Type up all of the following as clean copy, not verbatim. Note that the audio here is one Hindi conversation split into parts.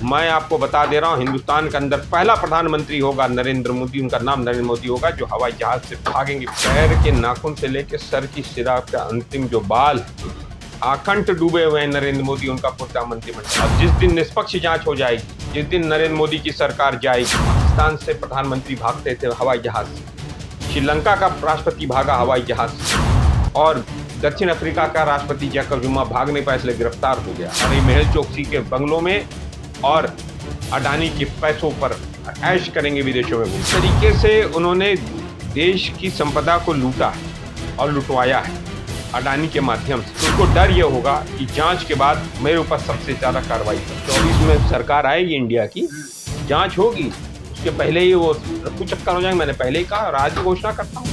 मैं आपको बता दे रहा हूँ, हिंदुस्तान के अंदर पहला प्रधानमंत्री होगा नरेंद्र मोदी, उनका नाम नरेंद्र मोदी होगा, जो हवाई जहाज से भागेंगे। पैर के नाखून से लेकर सर की सिरा का अंतिम जो बाल आखंड डूबे हुए हैं नरेंद्र मोदी, उनका पूरा मंत्रिमंडल। अब जिस दिन निष्पक्ष जांच हो जाएगी, जिस दिन नरेंद्र मोदी की सरकार जाएगी, पाकिस्तान से प्रधानमंत्री भागते थे हवाई जहाज से, श्रीलंका का राष्ट्रपति भागा हवाई जहाज से, और दक्षिण अफ्रीका का राष्ट्रपति जैकब जुमा भाग नहीं पाया, इसलिए गिरफ्तार हो गया। और मेहुल चोकसी के बंगलों में और अडानी के पैसों पर ऐश करेंगे विदेशों में। इस तरीके से उन्होंने देश की संपदा को लूटा है और लुटवाया है अडानी के माध्यम से। उनको डर ये होगा कि जांच के बाद मेरे ऊपर सबसे ज़्यादा कार्रवाई 24 में सरकार आएगी, इंडिया की जांच होगी, उसके पहले ही वो रफू चक्कर हो जाएंगे। मैंने पहले ही कहा और आज भी घोषणा करता हूँ।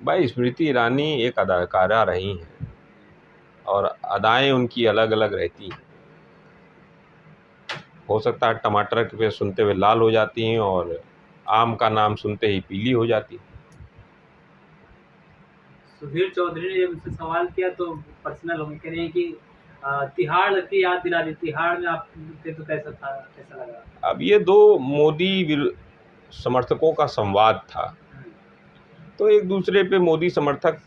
भाई, स्मृति ईरानी एक अदाकारा रही हैं और अदाएं उनकी अलग अलग रहती हैं। हो सकता है टमाटर के पे सुनते हुए लाल हो जाती हैं और आम का नाम सुनते ही पीली हो जाती है। सुधीर चौधरी ने जब मुझसे सवाल किया तो पर्सनल हो कह रहे हैं कि तिहाड़ की याद दिला दी, तिहाड़ में आप थे तो कैसा था, कैसा लगा? अब ये दो मोदी समर्थकों का संवाद था, तो एक दूसरे पे मोदी समर्थक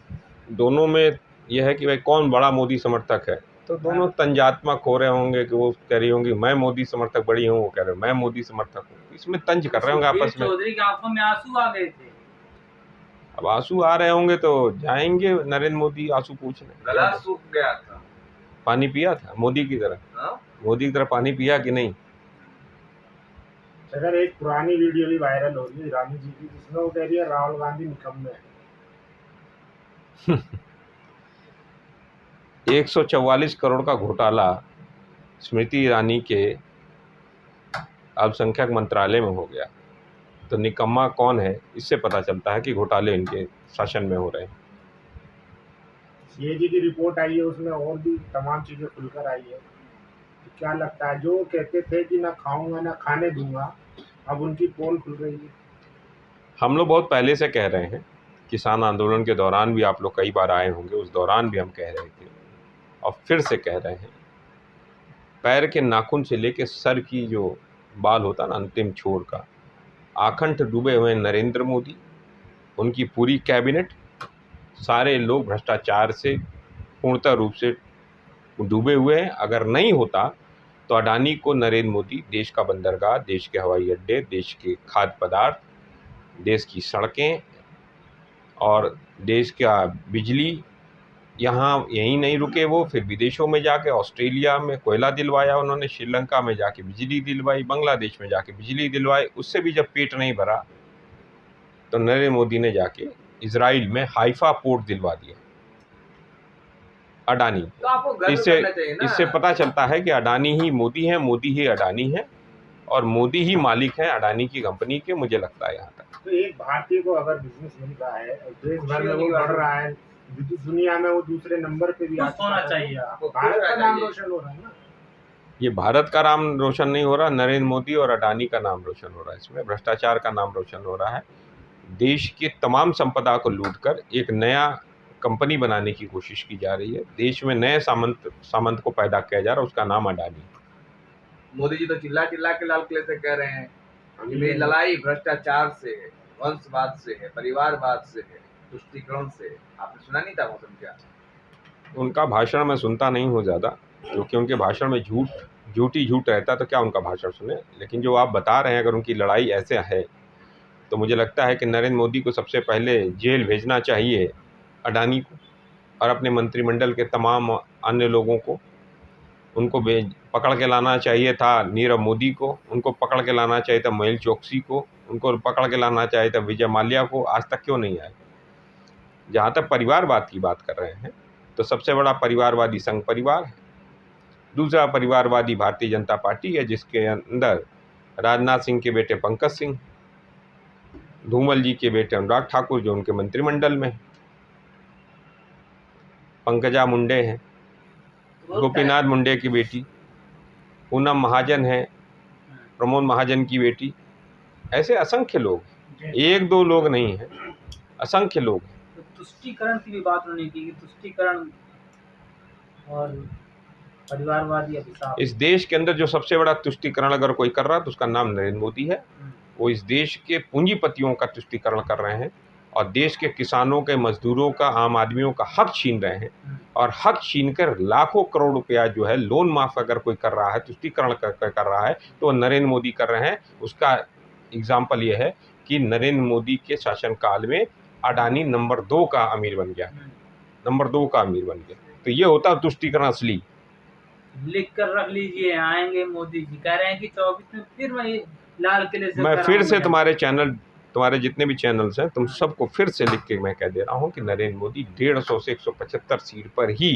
दोनों में यह है कि भाई कौन बड़ा मोदी समर्थक है, तो दोनों तंजात्मक हो रहे होंगे कि वो कह रही होंगी मैं मोदी समर्थक बड़ी हूँ, वो कह रहे मैं मोदी समर्थक हूँ, इसमें तंज कर रहे होंगे आपस में। चौधरी की आंखों में आंसू आ गए थे। अब आंसू आ रहे होंगे तो जाएंगे नरेंद्र मोदी आंसू पूछने। गला सूख गया था, पानी पिया था मोदी की तरह? मोदी की तरह पानी पिया कि नहीं? अगर एक पुरानी वीडियो भी वायरल हो रही है ईरानी जी की, जिसमें वो कह रही है राहुल गांधी निकम्मे है। 144 करोड़ का घोटाला स्मृति ईरानी के अल्पसंख्यक मंत्रालय में हो गया, तो निकम्मा कौन है इससे पता चलता है कि घोटाले इनके शासन में हो रहे हैं। सीएजी की रिपोर्ट आई है, उसमें और भी तमाम चीजें खुलकर आई है। तो क्या लगता है, जो कहते थे कि ना खाऊंगा ना खाने दूंगा, अब उनकी पोल खुल रही है? हम लोग बहुत पहले से कह रहे हैं, किसान आंदोलन के दौरान भी आप लोग कई बार आए होंगे, उस दौरान भी हम कह रहे थे और फिर से कह रहे हैं, पैर के नाखून से लेकर सर की जो बाल होता ना अंतिम छोर का, आखंड डूबे हुए नरेंद्र मोदी, उनकी पूरी कैबिनेट, सारे लोग भ्रष्टाचार से पूर्णतः रूप से डूबे हुए हैं। अगर नहीं होता तो अडानी को नरेंद्र मोदी देश का बंदरगाह, देश के हवाई अड्डे, देश के खाद्य पदार्थ, देश की सड़कें और देश का बिजली, यहाँ यहीं नहीं रुके वो, फिर विदेशों में जाके ऑस्ट्रेलिया में कोयला दिलवाया उन्होंने, श्रीलंका में जाके बिजली दिलवाई, बांग्लादेश में जाके बिजली दिलवाई। उससे भी जब पेट नहीं भरा तो नरेंद्र मोदी ने जाके इजराइल में हाइफा पोर्ट दिलवा दिया अडानी। तो आपको गर्व इससे करना चाहिए ना। इससे पता चलता है कि अडानी ही मोदी है, मोदी ही अडानी है और मोदी ही मालिक है अडानी की कंपनी के, मुझे लगता है यहाँ तक। तो एक भारतीय को अगर बिजनेस मिल रहा है और देश भर में वो बढ़ रहा है, दुनिया में वो दूसरे नंबर पे भी होना चाहिए। भारत का नाम रोशन हो रहा है ना। ये भारत का नाम रोशन नहीं हो रहा, नरेंद्र मोदी और अडानी का नाम रोशन हो रहा है। इसमें भ्रष्टाचार का नाम रोशन हो रहा है। देश की तमाम संपदा को लूटकर एक नया कंपनी बनाने की कोशिश की जा रही है। देश में नए सामंत को पैदा किया जा रहा है, उसका नाम अडानी। मोदी जी तो चिल्ला चिल्ला के लाल किले से कह रहे हैं कि मेरी लड़ाई भ्रष्टाचार से है, वंशवाद से है, परिवारवाद से है, तुष्टीकरण से। आपने सुना नहीं था मौसम क्या? उनका भाषण मैं सुनता नहीं हूँ ज़्यादा, क्योंकि उनके भाषण में झूठ रहता, तो क्या उनका भाषण सुने। लेकिन जो आप बता रहे हैं, अगर उनकी लड़ाई ऐसे है तो मुझे लगता है कि नरेंद्र मोदी को सबसे पहले जेल भेजना चाहिए अडानी को, और अपने मंत्रिमंडल के तमाम अन्य लोगों को उनको पकड़ के लाना चाहिए था। नीरव मोदी को उनको पकड़ के लाना चाहिए था, मेहुल चोकसी को उनको पकड़ के लाना चाहिए था, विजय माल्या को। आज तक क्यों नहीं आए? जहाँ तक परिवारवाद की बात कर रहे हैं, तो सबसे बड़ा परिवारवादी संघ परिवार है। दूसरा परिवारवादी भारतीय जनता पार्टी है, जिसके अंदर राजनाथ सिंह के बेटे पंकज सिंह, धूमल जी के बेटे अनुराग ठाकुर जो उनके मंत्रिमंडल में, पंकजा मुंडे हैं, गोपीनाथ मुंडे की बेटी, पूनम महाजन है, प्रमोद महाजन की बेटी। ऐसे असंख्य लोग, एक दो लोग नहीं हैं, असंख्य लोग हैं। तो तुष्टीकरण की भी बात उन्होंने की कि तुष्टीकरण और परिवारवादी अभिशाप। इस देश के अंदर जो सबसे बड़ा तुष्टीकरण अगर कोई कर रहा है तो उसका नाम नरेंद्र मोदी है। वो इस देश के पूंजीपतियों का तुष्टीकरण कर रहे हैं और देश के किसानों के, मजदूरों का, आम आदमियों का हक छीन रहे हैं। और हक छीन कर लाखों करोड़ रुपया जो है लोन माफ अगर कोई कर रहा है, तुष्टीकरण कर रहा है, तो नरेंद्र मोदी कर रहे हैं। उसका एग्जाम्पल ये है कि नरेंद्र मोदी के शासनकाल में अडानी नंबर 2 का अमीर बन गया, नंबर 2 का अमीर बन गया। तो ये होता है तुष्टीकरण असली। लिख कर रख लीजिए, आएंगे मोदी जी। कह रहे हैं कि 24 में फिर वही लाल किले से मैं फिर से कराऊंगा। तुम्हारे चैनल, तुम्हारे जितने भी चैनल्स हैं, तुम सबको फिर से लिख के मैं कह दे रहा हूँ कि नरेंद्र मोदी 150 से 175 सीट पर ही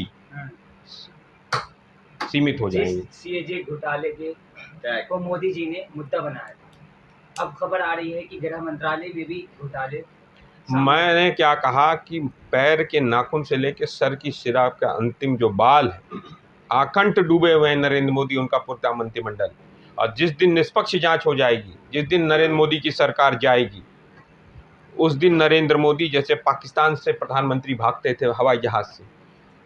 सीमित हो जाएंगे। सीएजे घोटाले के को मोदी जी ने मुद्दा बनाया था। अब खबर आ रही है कि गृह मंत्रालय में भी घोटाले। मैंने क्या कहा कि पैर के नाखून से लेकर सर की सिरा का अंतिम जो बाल है, आकंठ डूबे हुए हैं नरेंद्र मोदी, उनका पूरा मंत्रिमंडल। और जिस दिन निष्पक्ष जांच हो जाएगी, जिस दिन नरेंद्र मोदी की सरकार जाएगी, उस दिन नरेंद्र मोदी जैसे पाकिस्तान से प्रधानमंत्री भागते थे हवाई जहाज़ से,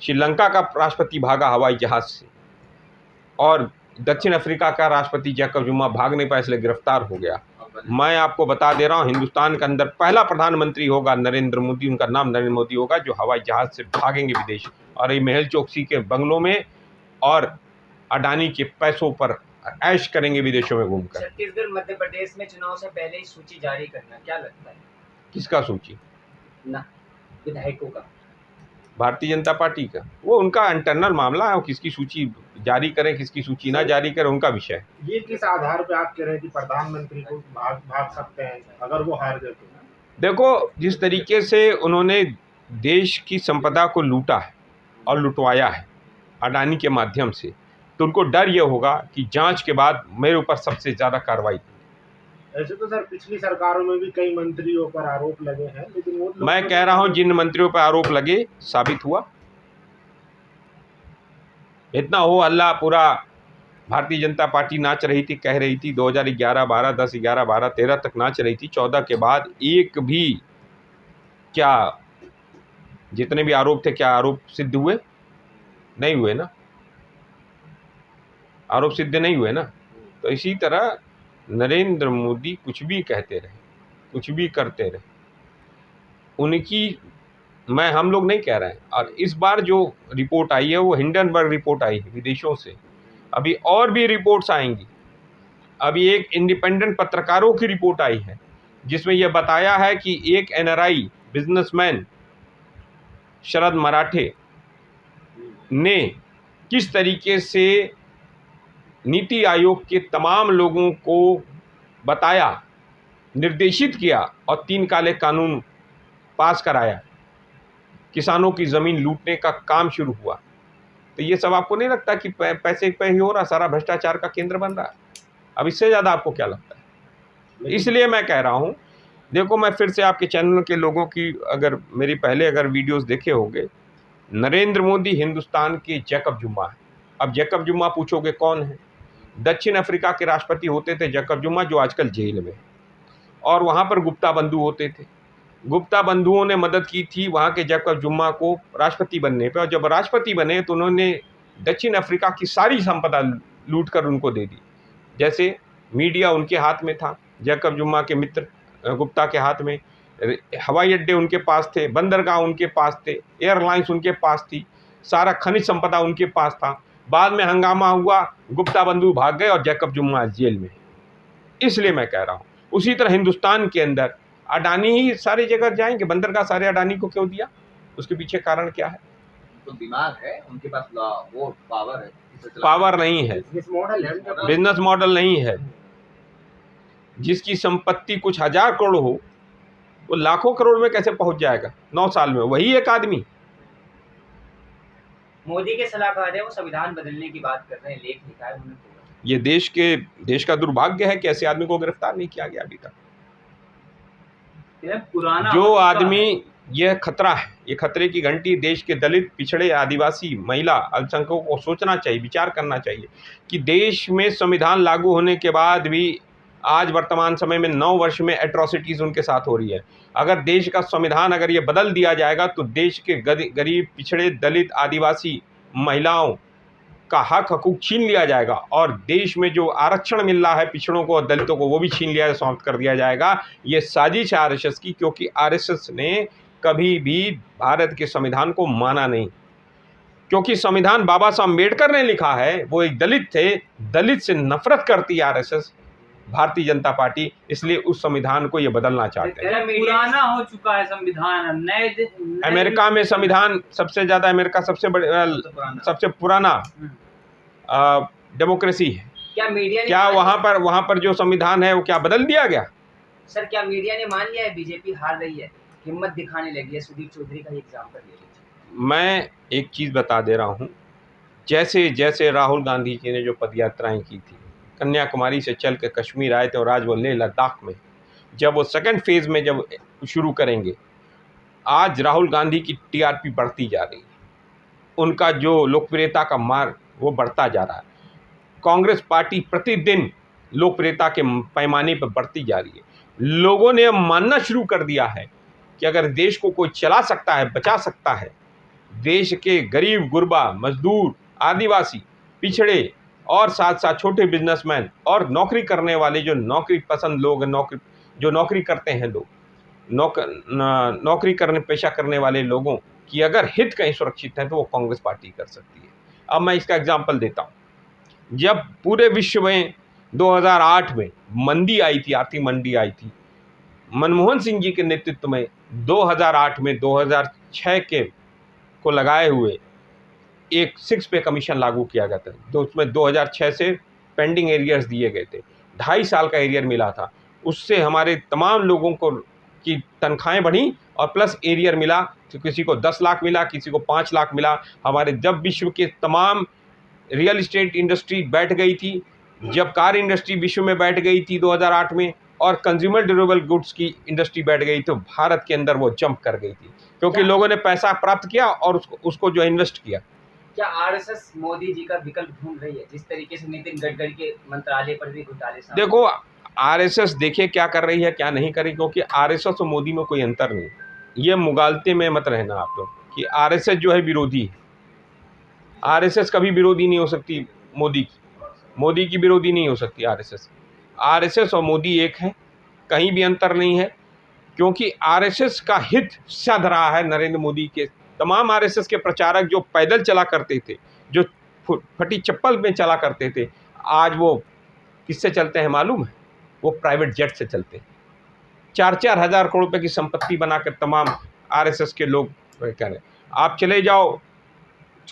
श्रीलंका का राष्ट्रपति भागा हवाई जहाज़ से, और दक्षिण अफ्रीका का राष्ट्रपति जैकब जुमा भाग नहीं पाया इसलिए गिरफ्तार हो गया। मैं आपको बता दे रहा हूँ, हिंदुस्तान के अंदर पहला प्रधानमंत्री होगा नरेंद्र मोदी, उनका नाम नरेंद्र मोदी होगा, जो हवाई जहाज़ से भागेंगे विदेश और ये महल चौकसी के बंगलों में और अडानी के पैसों पर ऐश करेंगे विदेशों में घूमकर। छत्तीसगढ़ मध्य प्रदेश में चुनाव से पहले ही सूची जारी करना, क्या लगता है? किसका सूची? ना विधायकों का, भारतीय जनता पार्टी का। वो उनका इंटरनल मामला है, वो किसकी सूची जारी करें, किसकी सूची ना जारी करें, उनका विषय है। ये किस आधार पे आप कह रहे हैं कि प्रधानमंत्री को भाग सकते हैं अगर वो हार गए तो? देखो, जिस तरीके से उन्होंने देश की संपदा को लूटा है और लुटवाया है अडानी के माध्यम से, तो उनको डर ये होगा कि जांच के बाद मेरे ऊपर सबसे ज़्यादा कार्रवाई। ऐसे तो सर पिछली सरकारों में भी कई मंत्रियों पर आरोप लगे हैं, लेकिन वो लोग मैं कह रहा हूं जिन मंत्रियों पर आरोप लगे साबित हुआ। इतना हो अल्लाह, पूरा भारतीय जनता पार्टी नाच रही थी, कह रही थी 2011-12, 10, 11, 12, 13 तक नाच रही थी। 14 के बाद एक भी, क्या जितने भी आरोप थे, क्या आरोप सिद्ध हुए? नहीं हुए ना, आरोप सिद्ध नहीं हुए ना। तो इसी तरह नरेंद्र मोदी कुछ भी कहते रहे, कुछ भी करते रहे, उनकी हम लोग नहीं कह रहे हैं। और इस बार जो रिपोर्ट आई है वो हिंडनबर्ग रिपोर्ट आई है विदेशों से, अभी और भी रिपोर्ट्स आएंगी। अभी एक इंडिपेंडेंट पत्रकारों की रिपोर्ट आई है जिसमें यह बताया है कि एक एनआरआई बिजनेसमैन शरद मराठे ने किस तरीके से नीति आयोग के तमाम लोगों को बताया, निर्देशित किया और 3 काले कानून पास कराया, किसानों की ज़मीन लूटने का काम शुरू हुआ। तो ये सब आपको नहीं लगता कि पैसे पे ही हो रहा, सारा भ्रष्टाचार का केंद्र बन रहा है? अब इससे ज़्यादा आपको क्या लगता है? इसलिए मैं कह रहा हूँ, देखो, मैं फिर से आपके चैनल के लोगों की, अगर मेरी पहले अगर वीडियोस देखे होंगे, नरेंद्र मोदी हिंदुस्तान के जैकब जुमा है। अब जैकब जुमा पूछोगे कौन है? दक्षिण अफ्रीका के राष्ट्रपति होते थे जैकब जुमा, जो आजकल जेल में, और वहाँ पर गुप्ता बंधु होते थे। गुप्ता बंधुओं ने मदद की थी वहाँ के जैकब जुमा को राष्ट्रपति बनने पे, और जब राष्ट्रपति बने तो उन्होंने दक्षिण अफ्रीका की सारी संपदा लूट कर उनको दे दी। जैसे मीडिया उनके हाथ में था, जैकब जुमा के मित्र गुप्ता के हाथ में, हवाई अड्डे उनके पास थे, बंदरगाह उनके पास थे, एयरलाइंस उनके पास थी, सारा खनिज संपदा उनके पास था। बाद में हंगामा हुआ, गुप्ता बंधु भाग गए और जैकब जुमा जेल में। इसलिए मैं कह रहा हूँ, उसी तरह हिंदुस्तान के अंदर अडानी ही सारी जगह जाएंगे, बंदरगाह सारे अडानी को क्यों दिया? उसके पीछे कारण क्या है? तो दिमाग है उनके पास, वो पावर है। पावर नहीं है, बिजनेस मॉडल है उनके पास। बिजनेस मॉडल नहीं है। जिसकी संपत्ति कुछ 1000 करोड़ हो, वो लाखों करोड़ में कैसे पहुंच जाएगा 9 साल में? वही एक आदमी। मोदी के सलाहकार है, वो संविधान बदलने की बात कर रहे हैं, लेख लिखा है उन्होंने। ये देश का दुर्भाग्य है कि ऐसे आदमी को गिरफ्तार नहीं किया गया अभी तक। पुराना जो आदमी, यह खतरा है, ये खतरे की घंटी देश के दलित, पिछड़े, आदिवासी, महिला, अल्पसंख्यकों को सोचना चाहिए, विचार करना चाहिए कि देश में संविधान लागू होने के बाद भी आज वर्तमान समय में 9 वर्ष में एट्रॉसिटीज़ उनके साथ हो रही है। अगर देश का संविधान अगर ये बदल दिया जाएगा तो देश के गरीब, पिछड़े, दलित, आदिवासी, महिलाओं का हक हकूक छीन लिया जाएगा और देश में जो आरक्षण मिल रहा है पिछड़ों को और दलितों को वो भी छीन लिया समाप्त कर दिया जाएगा। ये साजिश है आरएसएस की, क्योंकि आरएसएस ने कभी भी भारत के संविधान को माना नहीं, क्योंकि संविधान बाबा साहब अम्बेडकर ने लिखा है। वो एक दलित थे, दलित से नफरत करती है आरएसएस, भारतीय जनता पार्टी, इसलिए उस संविधान को ये बदलना चाहते हैं। पुराना हो चुका है संविधान, नए अमेरिका में संविधान सबसे ज्यादा, अमेरिका सबसे पुराना डेमोक्रेसी है। क्या मीडिया ने क्या वहाँ पर जो संविधान है वो क्या बदल दिया गया? सर, क्या मीडिया ने मान लिया है बीजेपी हार रही है, हिम्मत दिखाने लगी है? सुदीप चौधरी का एग्जाम्पल ले लीजिए। मैं एक चीज़ बता दे रहा हूँ, जैसे जैसे राहुल गांधी जी ने जो पदयात्राएं की थी, कन्याकुमारी से चल के कश्मीर आए थे और आज वो लेह लद्दाख में, जब वो सेकंड फेज़ में जब शुरू करेंगे, आज राहुल गांधी की टीआरपी बढ़ती जा रही है, उनका जो लोकप्रियता का मार्ग वो बढ़ता जा रहा है। कांग्रेस पार्टी प्रतिदिन लोकप्रियता के पैमाने पर बढ़ती जा रही है। लोगों ने अब मानना शुरू कर दिया है कि अगर देश को कोई चला सकता है, बचा सकता है, देश के गरीब गुरबा, मजदूर, आदिवासी, पिछड़े और साथ साथ छोटे बिजनेसमैन और नौकरी करने वाले जो नौकरी पसंद लोग, नौकरी करते हैं लोग, नौकरी करने पेशा करने वाले लोगों की अगर हित कहीं सुरक्षित है तो वो कांग्रेस पार्टी कर सकती है। अब मैं इसका एग्जाम्पल देता हूँ। जब पूरे विश्व में 2008 में मंदी आई थी, आर्थिक मंदी आई थी, मनमोहन सिंह जी के नेतृत्व में 2008 में 2006 के को लगाए हुए एक 6 पे कमीशन लागू किया गया था, तो उसमें 2006 से पेंडिंग एरियर्स दिए गए थे, 2.5 साल का एरियर मिला था। उससे हमारे तमाम लोगों को की तनख्वाहें बढ़ी और प्लस एरियर मिला, तो किसी को 10 लाख मिला, किसी को 5 लाख मिला। हमारे जब विश्व के तमाम रियल इस्टेट इंडस्ट्री बैठ गई थी, जब कार इंडस्ट्री विश्व में बैठ गई थी 2008 में, और कंज्यूमर ड्यूरेबल गुड्स की इंडस्ट्री बैठ गई, तो भारत के अंदर वो जंप कर गई थी, क्योंकि लोगों ने पैसा प्राप्त किया और उसको जो इन्वेस्ट किया। क्या आरएसएस मोदी जी का विकल्प ढूंढ रही है, जिस तरीके से नितिन गडकरी के मंत्रालय पर भी घोटाले सामने? देखो, आरएसएस देखिए क्या कर रही है, क्या नहीं कर रही, क्योंकि आरएसएस और मोदी में कोई अंतर नहीं। ये मुगालते में मत रहना आप लोग कि आरएसएस जो है विरोधी है। आरएसएस कभी विरोधी नहीं हो सकती मोदी की, मोदी की विरोधी नहीं हो सकती आरएसएस। आरएसएस और मोदी एक है, कहीं भी अंतर नहीं है, क्योंकि आरएसएस का हित सध रहा है नरेंद्र मोदी के। तमाम आरएसएस के प्रचारक जो पैदल चला करते थे, जो फटी चप्पल में चला करते थे, आज वो किससे चलते हैं मालूम है? वो प्राइवेट जेट से चलते हैं। 4-4 हज़ार करोड़ रुपए की संपत्ति बनाकर तमाम आरएसएस के लोग कह रहे। आप चले जाओ,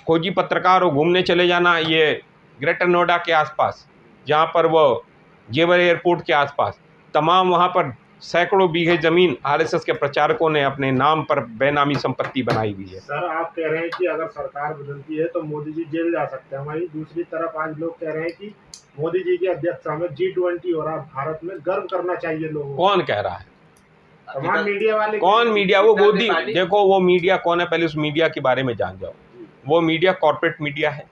खोजी पत्रकार हो, घूमने चले जाना ये ग्रेटर नोएडा के आसपास, जहाँ पर वो जेवर एयरपोर्ट के आसपास, तमाम वहाँ पर सैकड़ों बीघे ज़मीन आरएसएस के प्रचारकों ने अपने नाम पर बेनामी संपत्ति बनाई हुई है। सर, आप कह रहे हैं कि अगर सरकार बदलती है तो मोदी जी जेल जा सकते हैं, वहीं दूसरी तरफ आज लोग कह रहे हैं कि मोदी जी की अध्यक्षता में G20 हो रहा है, भारत में गर्व करना चाहिए लोगों को। कौन कह रहा है? तमाम मीडिया वाले। कौन मीडिया? वो मोदी, देखो वो मीडिया कौन है, पहले उस मीडिया के बारे में जान जाओ। वो मीडिया कॉर्पोरेट मीडिया है,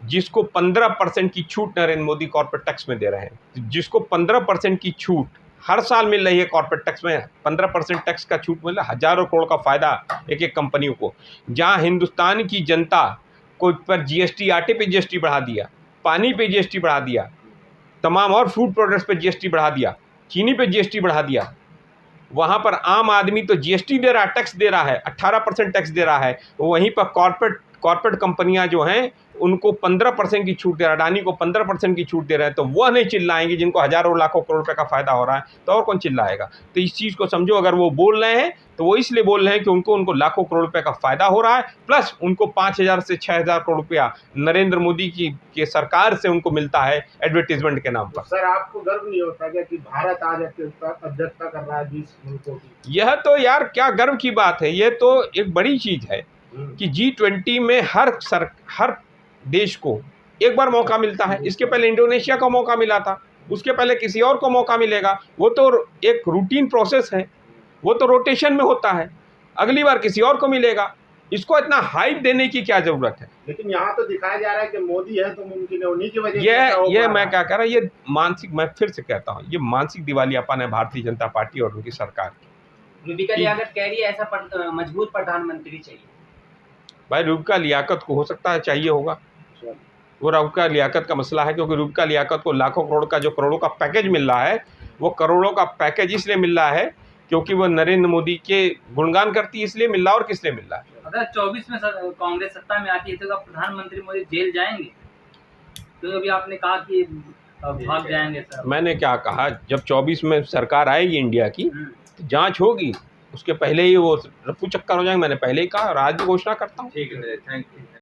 जिसको 15% की छूट नरेंद्र मोदी कॉर्पोरेट टैक्स में दे रहे हैं, जिसको 15% की छूट हर साल मिल रही है। कॉर्पोरेट टैक्स में 15% टैक्स का छूट मिल रहा है, हज़ारों करोड़ का फ़ायदा एक एक कंपनियों को। जहां हिंदुस्तान की जनता को पर जीएसटी, आटे पे जीएसटी बढ़ा दिया, पानी पे जीएसटी बढ़ा दिया, तमाम और फूड प्रोडक्ट्स पे जीएसटी बढ़ा दिया, चीनी पे जीएसटी बढ़ा दिया, वहाँ पर आम आदमी तो जीएसटी दे रहा है, टैक्स दे रहा है, 18% टैक्स दे रहा है। वहीं पर कॉर्पोरेट कंपनियां जो हैं उनको 15% की छूट दे रहा है, अडानी को 15% की छूट दे रहे हैं, तो वह नहीं चिल्लाएंगे जिनको हज़ारों लाखों करोड़ रुपए का फ़ायदा हो रहा है, तो और कौन चिल्लाएगा? तो इस चीज़ को समझो, अगर वो बोल रहे हैं तो वो इसलिए बोल रहे हैं कि उनको लाखों करोड़ रुपए का फ़ायदा हो रहा है, प्लस उनको 5,000 से 6,000 करोड़ रुपया नरेंद्र मोदी की सरकार से उनको मिलता है एडवर्टीजमेंट के नाम पर। सर, आपको गर्व नहीं होता क्या कि भारत आज अध्यक्षता कर रहा है 20 मुल्कों की? यह तो यार क्या गर्व की बात है, ये तो एक बड़ी चीज़ है कि G20 में हर देश को एक बार मौका मिलता है। इसके पहले इंडोनेशिया को मौका मिला था, उसके पहले किसी और को मौका मिलेगा। वो तो एक रूटीन प्रोसेस है, वो तो रोटेशन में होता है, अगली बार किसी और को मिलेगा। इसको इतना हाइप देने की क्या जरूरत है? लेकिन यहाँ तो दिखाया जा रहा है कि मोदी है तो मुमकिन है, उन्हीं की वजह से ये मैं क्या कह रहा हूँ, ये मानसिक, मैं फिर से कहता हूँ, ये मानसिक दिवालियापन है भारतीय जनता पार्टी और उनकी सरकार की। रूबिका लियाकत कह रही है ऐसा मजबूत प्रधानमंत्री चाहिए। भाई, रूबिका लियाकत को हो सकता है चाहिए होगा, वो रूबिका लियाकत का मसला है, क्योंकि रूबिका लियाकत को लाखों करोड़ का जो करोड़ों का पैकेज मिल रहा है, वो करोड़ों का पैकेज इसलिए मिल रहा है क्योंकि वो नरेंद्र मोदी के गुणगान करती है, इसलिए मिल रहा है। और किस लिए मिल रहा है? अगर 24 में कांग्रेस सत्ता में आती है तो क्या प्रधानमंत्री मोदी जेल जाएंगे? तो अभी आपने कहा कि भाग जाएंगे सर। मैंने क्या कहा, जब 24 में सरकार आएगी इंडिया की तो जांच होगी, उसके पहले ही वो रफू चक्कर हो जाएंगे। मैंने पहले ही कहा और आज भी घोषणा करता हूँ। ठीक है, थैंक यू।